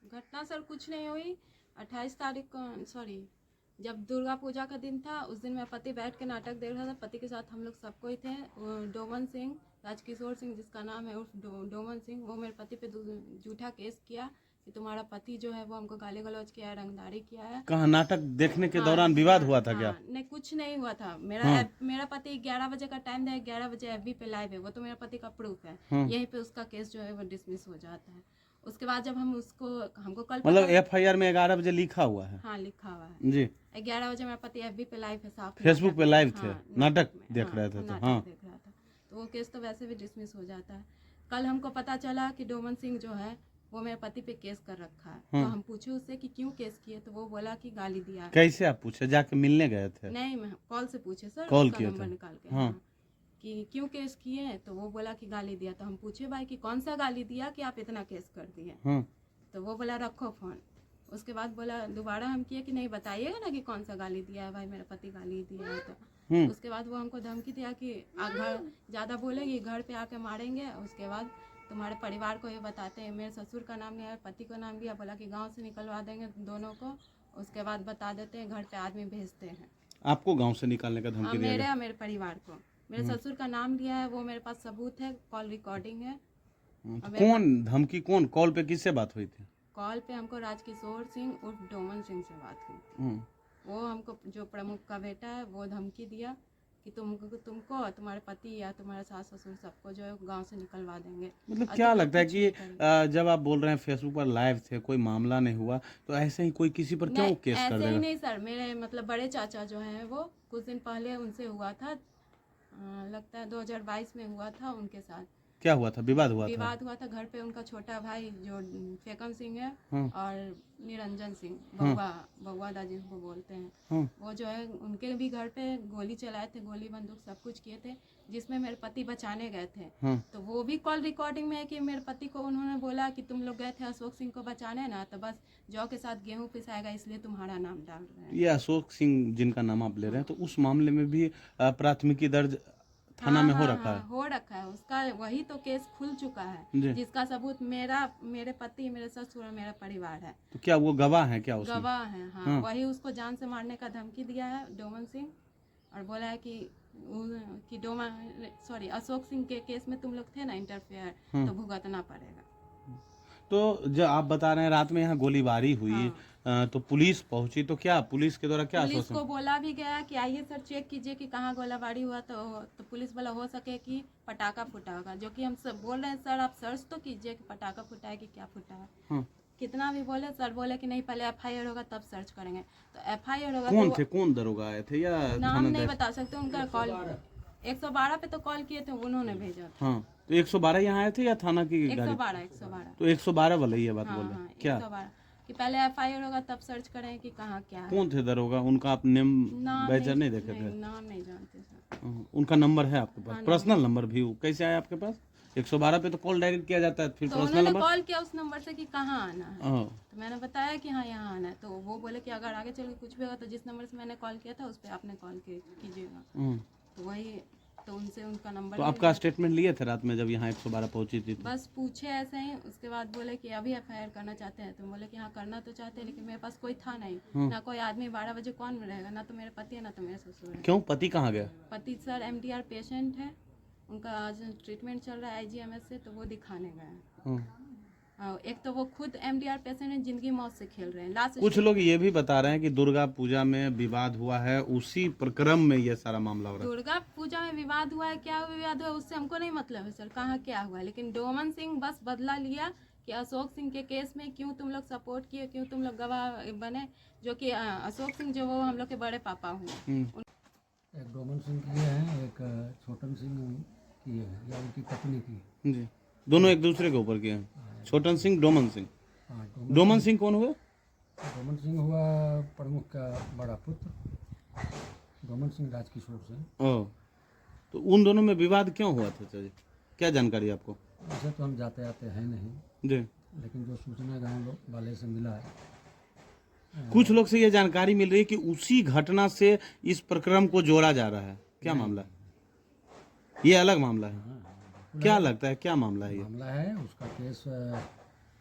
घटना सर कुछ नहीं हुई। 28 तारीख को सॉरी जब दुर्गा पूजा का दिन था उस दिन मेरा पति बैठ के नाटक देख रहा था। पति के साथ हम लोग सब कोई थे। डोमन सिंह, राजकिशोर सिंह जिसका नाम है उर्फ डोमन सिंह, वो मेरे पति पे झूठा केस किया कि तुम्हारा पति जो है वो हमको गाली गलौज किया है, रंगदारी किया है। कहाँ नाटक देखने के हाँ, दौरान विवाद हाँ, हुआ था क्या? हाँ, नहीं कुछ नहीं हुआ था। हाँ। मेरा पति 11 बजे का टाइम है, 11 बजे एफबी पे लाइव है, वो तो मेरा पति का प्रूफ है। हाँ। यहीं पे उसका केस जो है वो डिसमिस हो जाता है। उसके बाद जब हमको कल मतलब एफआईआर में 11 बजे लिखा हुआ है? हाँ लिखा हुआ है जी। 11 बजे मेरा पति एफबी पे लाइव है, साफ फेसबुक पे लाइव थे, हाँ, नाटक में, देख रहे थे तो नाटक हाँ देख रहा था, तो वो केस तो वैसे भी डिसमिस हो जाता है। कल हमको पता चला कि डोमन सिंह जो है वो मेरे पति पे केस कर रखा है। तो हम पूछे उससे कि क्यों केस किए, तो वो बोला कि गाली दिया है। कैसे आप पूछे? जाके मिलने गए थे? नहीं, मैं कॉल से पूछे सर, कॉल उसका किए नंबर थे? निकाल के हाँ। हाँ, कि क्यों केस किए, तो वो बोला कि गाली दिया। तो हम पूछे भाई कि कौन सा गाली दिया कि आप इतना केस कर दिए। हाँ। तो वो बोला रखो फोन। उसके बाद बोला दोबारा हम किए कि नहीं बताइएगा ना कि कौन सा गाली दिया है, भाई मेरा पति गाली दिया है। तो उसके बाद वो हमको धमकी दिया कि घर ज़्यादा बोलेगी घर पे आके मारेंगे, उसके बाद तुम्हारे परिवार को ये बताते हैं। मेरे ससुर का नाम लिया, पति का नाम लिया, बोला कि गांव से निकलवा देंगे दोनों को, उसके बाद बता देते हैं, घर पे आदमी भेजते हैं। आपको गांव से निकालने का धमकी दिया गया? मेरे परिवार को मेरे ससुर का नाम लिया है, वो मेरे पास सबूत है, कॉल रिकॉर्डिंग है। तो कौन धमकी, कौन कॉल पे किससे बात हुई थी? कॉल पे हमको राजकिशोर सिंह उर्फ डोमन सिंह से बात हुई थी। वो हमको जो प्रमुख का बेटा है वो धमकी दिया कि तुमको तुम्हारे पति या तुम्हारे सास ससुर सबको जो है गांव से निकलवा देंगे। मतलब क्या लगता है कि जब आप बोल रहे हैं फेसबुक पर लाइव थे, कोई मामला नहीं हुआ, तो ऐसे ही कोई किसी पर क्यों केस कर देगा? ऐसे ही नहीं सर, मेरे मतलब बड़े चाचा जो हैं वो कुछ दिन पहले उनसे हुआ था, लगता है 2022 में हुआ था उनके साथ। क्या हुआ था? विवाद हुआ था? विवाद हुआ था घर पे। उनका छोटा भाई जो फेकन सिंह है और निरंजन सिंह, बउआ दा जिनको बोलते हैं, वो जो है उनके भी घर पे गोली चलाए थे, गोली बंदूक सब कुछ किए थे, जिसमें मेरे पति बचाने गए थे। तो वो भी कॉल रिकॉर्डिंग में है कि मेरे पति को उन्होंने बोला कि तुम लोग गए थे अशोक सिंह को बचाने ना, तो बस जौ के साथ गेहूं पिसाएगा इसलिए तुम्हारा नाम डाल रहे हैं। ये अशोक सिंह जिनका नाम आप ले रहे हैं, तो उस मामले में भी प्राथमिकी दर्ज थाना में हो रखा है? हो रखा है उसका, वही तो केस खुल चुका है जिसका सबूत मेरे पति, मेरे ससुर और मेरा परिवार है। तो क्या वो गवाह है क्या उसमें? गवाह है हाँ। वही उसको जान से मारने का धमकी दिया है डोमन सिंह, और बोला है कि अशोक सिंह के केस में तुम लोग थे ना इंटरफेयर, तो भुगतना पड़ेगा। तो जो आप बता रहे हैं रात में यहाँ गोलीबारी हुई, तो पुलिस पहुंची, तो क्या पुलिस के द्वारा क्या पुलिस को बोला भी गया कि आइए सर चेक कीजिए कि कहाँ गोलीबारी हुआ, तो पुलिस वाला हो सके कि पटाखा फूटा होगा, जो कि हम सब बोल रहे हैं सर आप सर्च तो कीजिए कि पटाखा फूटा है कि क्या फूटा है। कितना भी बोले, सर बोले कि नहीं पहले एफआईआर होगा तब सर्च करेंगे। तो एफआईआर होगा कौन थे, कौन दरोगा आए थे या नाम नहीं बता सकते उनका। कॉल 112 पे तो कॉल किए थे, उन्होंने भेजा था। हाँ, तो 112 यहाँ आए थे या थाना की गाड़ी? 112। तो 112 वाले ये बात बोल रहे हैं क्या? 112 कि पहले एफआईआर होगा तब सर्च करें कि कहाँ क्या है। कौन थे दरोगा? उनका आप नेम बैजर नहीं देखे थे? नाम नहीं जानते सर। उनका नंबर है आपके पास? पर्सनल नंबर भी कैसे आया आपके पास? 112 पे तो कॉल डायरेक्ट किया जाता है, फिर तो पर्सनल नंबर कॉल किया उस नंबर से कि कहाँ आना है, तो मैंने बताया कि हाँ यहाँ आना है। तो वो बोले कि अगर आगे चल के कुछ भी होगा तो जिस नंबर से मैंने कॉल किया था उस पर आपने कॉल कीजिएगा। तो वही तो उनसे उनका नंबर। तो आपका स्टेटमेंट लिए थे रात में जब यहाँ 112 पहुंची थी? बस पूछे ऐसे ही, उसके बाद बोले कि अभी एफआईआर करना चाहते हैं। तो बोले कि हाँ करना तो चाहते हैं, लेकिन मेरे पास कोई था नहीं, ना कोई आदमी। 12 बजे कौन रहेगा, ना तो मेरे पति है ना तो मेरे ससुर है। क्यों, पति कहाँ गया? पति सर एमडीआर पेशेंट है, उनका आज ट्रीटमेंट चल रहा है आईजीएमएस से, तो वो दिखाने गए। एक तो वो खुद एमडीआर पेशेंट है, जिंदगी मौत से खेल रहे हैं। लास्ट कुछ लोग ये भी बता रहे हैं कि दुर्गा पूजा में विवाद हुआ है, उसी प्रक्रम में ये सारा मामला हो रहा है। दुर्गा पूजा में विवाद हुआ है, क्या विवाद हुआ उससे हमको नहीं मतलब है सर, कहाँ क्या हुआ। लेकिन डोमन सिंह बस बदला लिया कि अशोक सिंह के केस में क्यों तुम लोग सपोर्ट किए, क्यों तुम लोग गवाह बने, जो कि अशोक सिंह जो वो हम लोग के बड़े पापा हुए। एक डोमन सिंह की है, एक छोटन सिंह की है, या उनकी पत्नी की जी, दोनों एक दूसरे के ऊपर किए हैं। छोटन सिंह, डोमन सिंह। डोमन सिंह कौन हुआ? डोमन सिंह हुआ प्रमुख का बड़ा पुत्र, डोमन सिंह राजकिशोर सिंह। ओह, तो उन दोनों में विवाद क्यों हुआ था जी? क्या जानकारी आपको? वैसे तो हम जाते आते हैं नहीं जी, लेकिन जो सूचना गाँव लोग वाले से मिला है, कुछ लोग से ये जानकारी मिल रही है कि उसी घटना से इस प्रक्रम को जोड़ा जा रहा है। क्या मामला है? ये अलग मामला है? क्या लगता है क्या मामला है ये? मामला है उसका केस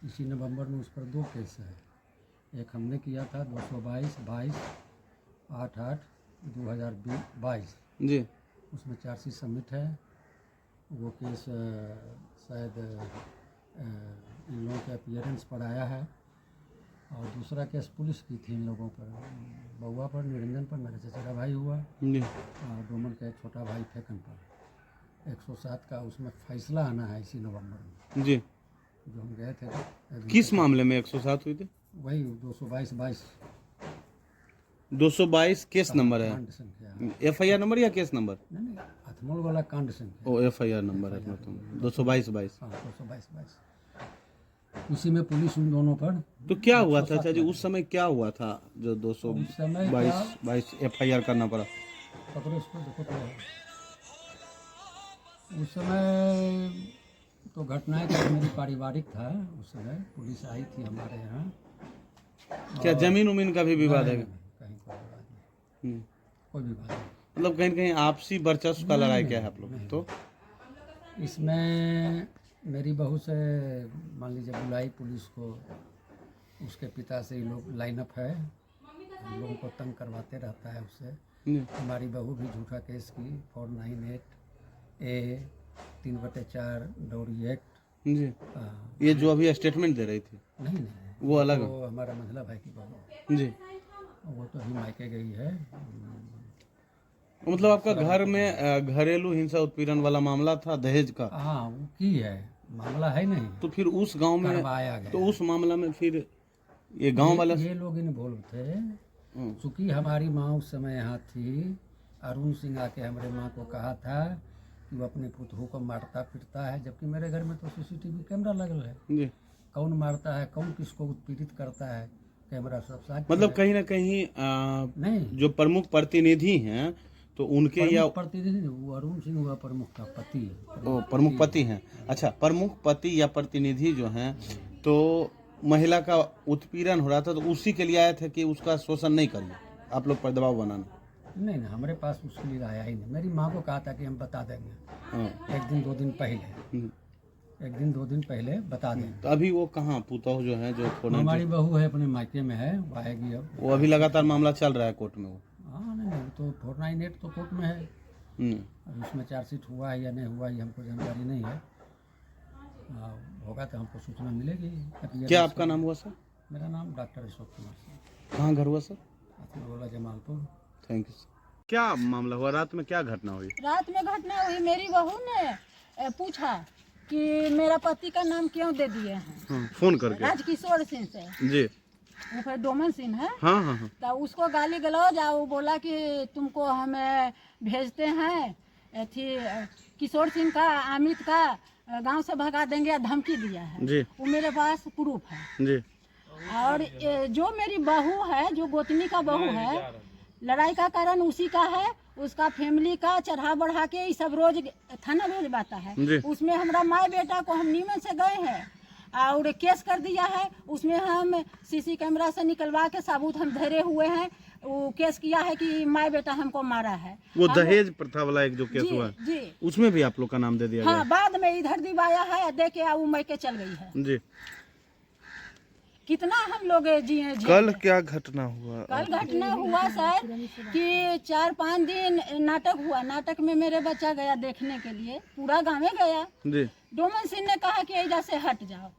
इसी नवंबर में उस पर 2 केस है। एक हमने किया था 222/8/2022, जी उसमें चार्जशीट सबमिट है। वो केस शायद इन लोगों के अपीयरेंस पर आया है। और दूसरा केस पुलिस की थी इन लोगों पर, बउआ पर, निरंजन पर, मेरे चचेरा भाई हुआ, जी और डोमन का एक छोटा भाई फेकन पर। 107 का उसमें फैसला आना है इसी नवंबर में, जी। जो हम गए थे। किस मामले में 107 हुई थी? वही 222 222 केस नंबर है, कांड संख्या। FIR नंबर या केस नंबर? नहीं, हथमोल वाला कांड संख्या। ओ FIR नंबर है मतलब 222। हाँ, 222। उसी में पुलिस उन दोनों पर। तो क्या हुआ था चाचा जी उस समय, क्या हुआ था जो उस समय 222 FIR करना पड़ा? पकड़ो इसको, देखो क्या है। उस समय तो घटनाएं तो मेरी पारिवारिक था। उस समय पुलिस आई थी हमारे यहाँ। क्या जमीन उमीन का भी विवाद है? नहीं, कहीं कोई विवाद नहीं, कोई विवाद नहीं। मतलब कहीं न कहीं आपसी वर्चस्व का लड़ाई क्या है आप लोग? तो इसमें मेरी बहू से मान लीजिए बुलाई पुलिस को, उसके पिता से ये लोग लाइन अप है, हम लोगों को तंग करवाते रहता है उससे। हमारी बहू भी झूठा केस की 498A 3/4 डोरी एक्ट। जी ये जो अभी स्टेटमेंट दे रही थी नहीं, वो अलग है? वो हमारा मंझला भाई की बहू, जी वो तो अभी मायके गई है। मतलब आपका घर में घरेलू हिंसा उत्पीड़न वाला मामला था दहेज का? हाँ, वो की है, मामला है नहीं, तो फिर उस गांव में करवाया गया। तो उस मामला में फिर ये गांव वाला ये लोग इन्वॉल्व थे। चूँकि हमारी माँ उस समय यहाँ थी, अरुण सिंह आके हमारे माँ को कहा था कि वो अपने पुतहू को मारता पीटता है, जबकि मेरे घर में तो CCTV कैमरा लगल है। जी कौन मारता है, कौन किसको उत्पीड़ित करता है, कैमरा सब साथ। मतलब कहीं ना कहीं नहीं, जो प्रमुख प्रतिनिधि हैं तो उनके या प्रतिनिधि वो अरुण सिंह हुआ प्रमुख का पति। प्रमुख पति हैं। अच्छा, प्रमुख पति या प्रतिनिधि जो हैं तो महिला का उत्पीड़न हो रहा था तो उसी के लिए आए थे कि उसका शोषण नहीं करिए, आप लोग पर दबाव बनाना? नहीं, हमारे पास उसके लिए आया ही नहीं। मेरी माँ को कहा था कि हम बता देंगे, 1 दिन 2 दिन पहले, 1 दिन 2 दिन पहले बता देंगे। तो अभी वो कहाँ पुतौह जो है जो हमारी बहू है अपने मायके में है, वो आएगी अब। वो अभी लगातार मामला चल रहा है कोर्ट में? वो हाँ, नहीं, तो 498 तो कोर्ट में है। अब उसमें चार्जशीट हुआ है या नहीं हुआ ये हमको जानकारी नहीं है। होगा तो हमको सूचना मिलेगी। क्या आपका नाम हुआ सर? मेरा नाम डॉक्टर अशोक कुमार सिंह। कहाँ घर हुआ सर? बोला जमालपुर। Thank you sir. क्या मामला हुआ, रात में क्या घटना हुई? रात में घटना हुई, मेरी बहू ने पूछा कि मेरा पति का नाम क्यों दे दिए हैं, फोन करके? राजकिशोर सिंह से। जी वो फिर डोमन सिंह है। हाँ। तो उसको गाली गलौज, वो बोला कि तुमको हमें भेजते हैं, थी किशोर सिंह का, अमित का गांव से भगा देंगे या धमकी दिया है जी। वो मेरे पास प्रूफ है जी। और जो मेरी बहू है, जो गोतनी का बहू है, लड़ाई का कारण उसी का है, उसका फैमिली का चढ़ा बढ़ा के ये सब रोज थाना भेजवाता है। उसमें हमारा माँ बेटा को हम नीमन से गए हैं और केस कर दिया है। उसमें हम CC कैमरा से निकलवा के सबूत हम धरे हुए हैं। वो केस किया है कि माँ बेटा हमको मारा है। वो दहेज प्रथा वाला एक जो केस हुआ जी, उसमें भी आप लोग का नाम दे दिया हाँ, बाद में इधर दिवाया है, दे के वो मैके चल गई है। जी। कितना हम लोग जिए। कल क्या घटना हुआ? कल घटना हुआ सर कि 4-5 दिन नाटक हुआ। नाटक में मेरे बच्चा गया देखने के लिए, पूरा गाँव गया। जी। डोमन सिंह ने कहा कि एजा से हट जाओ,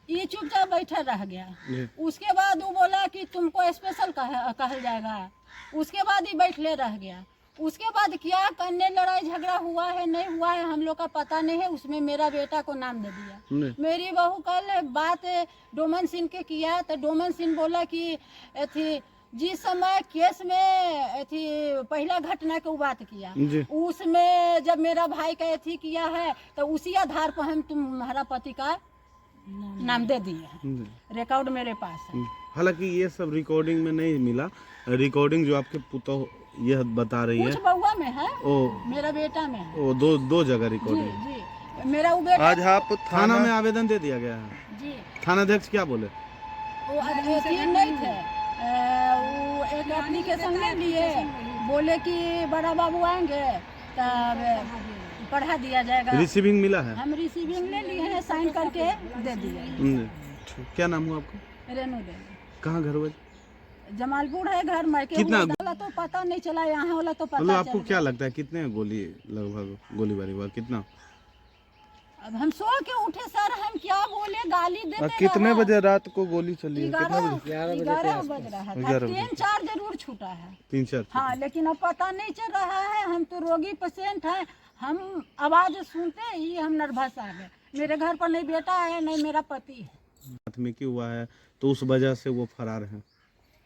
ये चुपचाप बैठा रह गया। उसके बाद वो बोला कि तुमको स्पेशल कहल जाएगा। उसके बाद ही बैठले रह गया। उसके बाद क्या करने लड़ाई झगड़ा हुआ है नहीं हुआ है हम लोग का पता नहीं है। उसमें मेरा बेटा को नाम दे दिया। मेरी बहू कल बात डोमन सिंह के किया तो डोमन सिंह बोला कि थी जिस समय केस में थी पहला घटना की बात किया, उसमें जब मेरा भाई का थी किया है तो उसी आधार पर हम तुम्हारा पति का नाम दे दिए हैं। रिकॉर्ड मेरे पास है। हालांकि ये सब रिकॉर्डिंग में नहीं मिला। रिकॉर्डिंग जो आपके पुतौह यह बता रही है, कुछ बउआ में है, ओ मेरा बेटा में है। ओ दो जगह रिकॉर्डिंग। जी, मेरा वो बेटा। आज आप थाना में आवेदन दे दिया गया है? जी। थानाध्यक्ष क्या बोले? वो नहीं थे, वो एक एप्लीकेशन ले लिए, बोले कि बड़ा बाबू आएंगे तब पढ़ा दिया जाएगा। रिसीविंग मिला है? हम रिसीविंग ले लिए हैं, साइन करके दे दिए। क्या नाम हुआ आपका? रेनू देवी। कहाँ घर हुआ? जमालपुर है घर, मैके कितना? वाला तो पता नहीं चला, यहाँ वाला तो पता मतलब आपको चल क्या गया। लगता है कितने गोली लगभग गोलीबारी हुआ कितना? अब हम सो के उठे सर, हम क्या बोले, गाली देते कितने रहे। बजे रात को गोली चली है? कितना बजे? 11 बज रहा था। 3-4 जरूर छूटा है। 3-4? हाँ, लेकिन अब पता नहीं चल रहा है। हम तो रोगी पेशेंट हैं, हम आवाज सुनते ही हम नर्वस आ गए। मेरे घर पर नहीं बेटा है, नहीं मेरा पति है। प्राथमिकी हुआ है तो उस वजह से वो फरार है?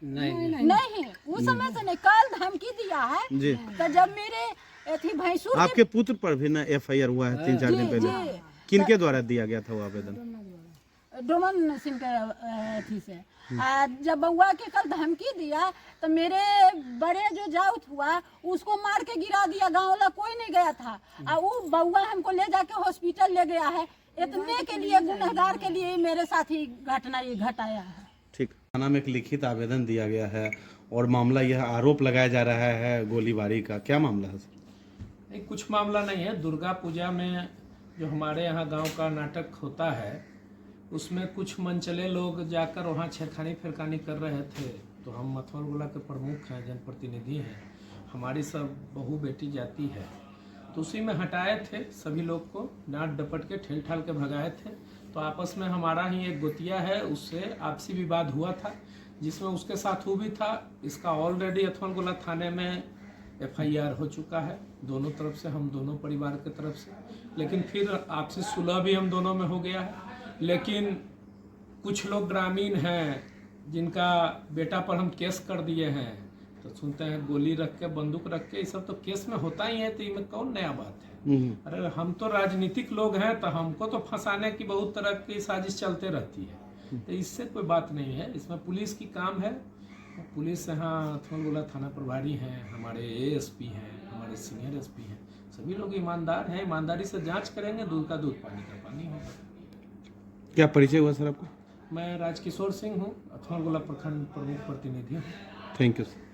नहीं, उस समय से नहीं, कल धमकी दिया है। जी। तो जब मेरे एथी भैंसुर आपके पुत्र पर भी ना FIR हुआ है 3-4 दिन पहले? जी। किनके द्वारा दिया गया था वो आवेदन? डोमन सिंह के अथी से। जब बउआ के कल धमकी दिया तो मेरे बड़े जो जाउत हुआ उसको मार के गिरा दिया। गाँव वाला कोई नहीं गया था, और वो बउआ हमको ले जाके हॉस्पिटल ले गया है। इतने के लिए, गुनहगार के लिए मेरे साथ ही घटना ये घटाया है। ठीक। थाना में एक लिखित आवेदन दिया गया है और मामला यह आरोप लगाया जा रहा है गोलीबारी का, क्या मामला है? नहीं, कुछ मामला नहीं है। दुर्गा पूजा में जो हमारे यहाँ गांव का नाटक होता है उसमें कुछ मनचले लोग जाकर वहाँ छेड़खानी फिरकानी कर रहे थे। तो हम मथुरगोला के प्रमुख हैं, जनप्रतिनिधि हैं, हमारी सब बहू बेटी जाती है, तो उसी में हटाए थे सभी लोग को, डांट डपट के ठेल ठाल के भगाए थे। तो आपस में हमारा ही एक गोतिया है, उससे आपसी विवाद हुआ था जिसमें उसके साथ वो भी था। इसका ऑलरेडी अथवानगोला थाने में FIR हो चुका है, दोनों तरफ से, हम दोनों परिवार के तरफ से। लेकिन फिर आपसी सुलह भी हम दोनों में हो गया है। लेकिन कुछ लोग ग्रामीण हैं जिनका बेटा पर हम केस कर दिए हैं, तो सुनते हैं गोली रख के, बंदूक रख के, ये सब तो केस में होता ही है, तो इसमें कौन नया बात है? अरे हम तो राजनीतिक लोग हैं, तो हमको तो फंसाने की बहुत तरह की साजिश चलते रहती है, तो इससे कोई बात नहीं है। इसमें पुलिस की काम है। पुलिस यहाँ अथवानगोला थाना प्रभारी हैं, हमारे ASP हैं, हमारे सीनियर SP हैं, सभी लोग ईमानदार हैं। ईमानदारी से जांच करेंगे, दूध का दूध, पानी का पानी होगा। क्या परिचय हुआ सर आपका? मैं राजकिशोर सिंह हूँ, अथवानगोला प्रखंड प्रमुख प्रतिनिधि हूँ। Thank you sir.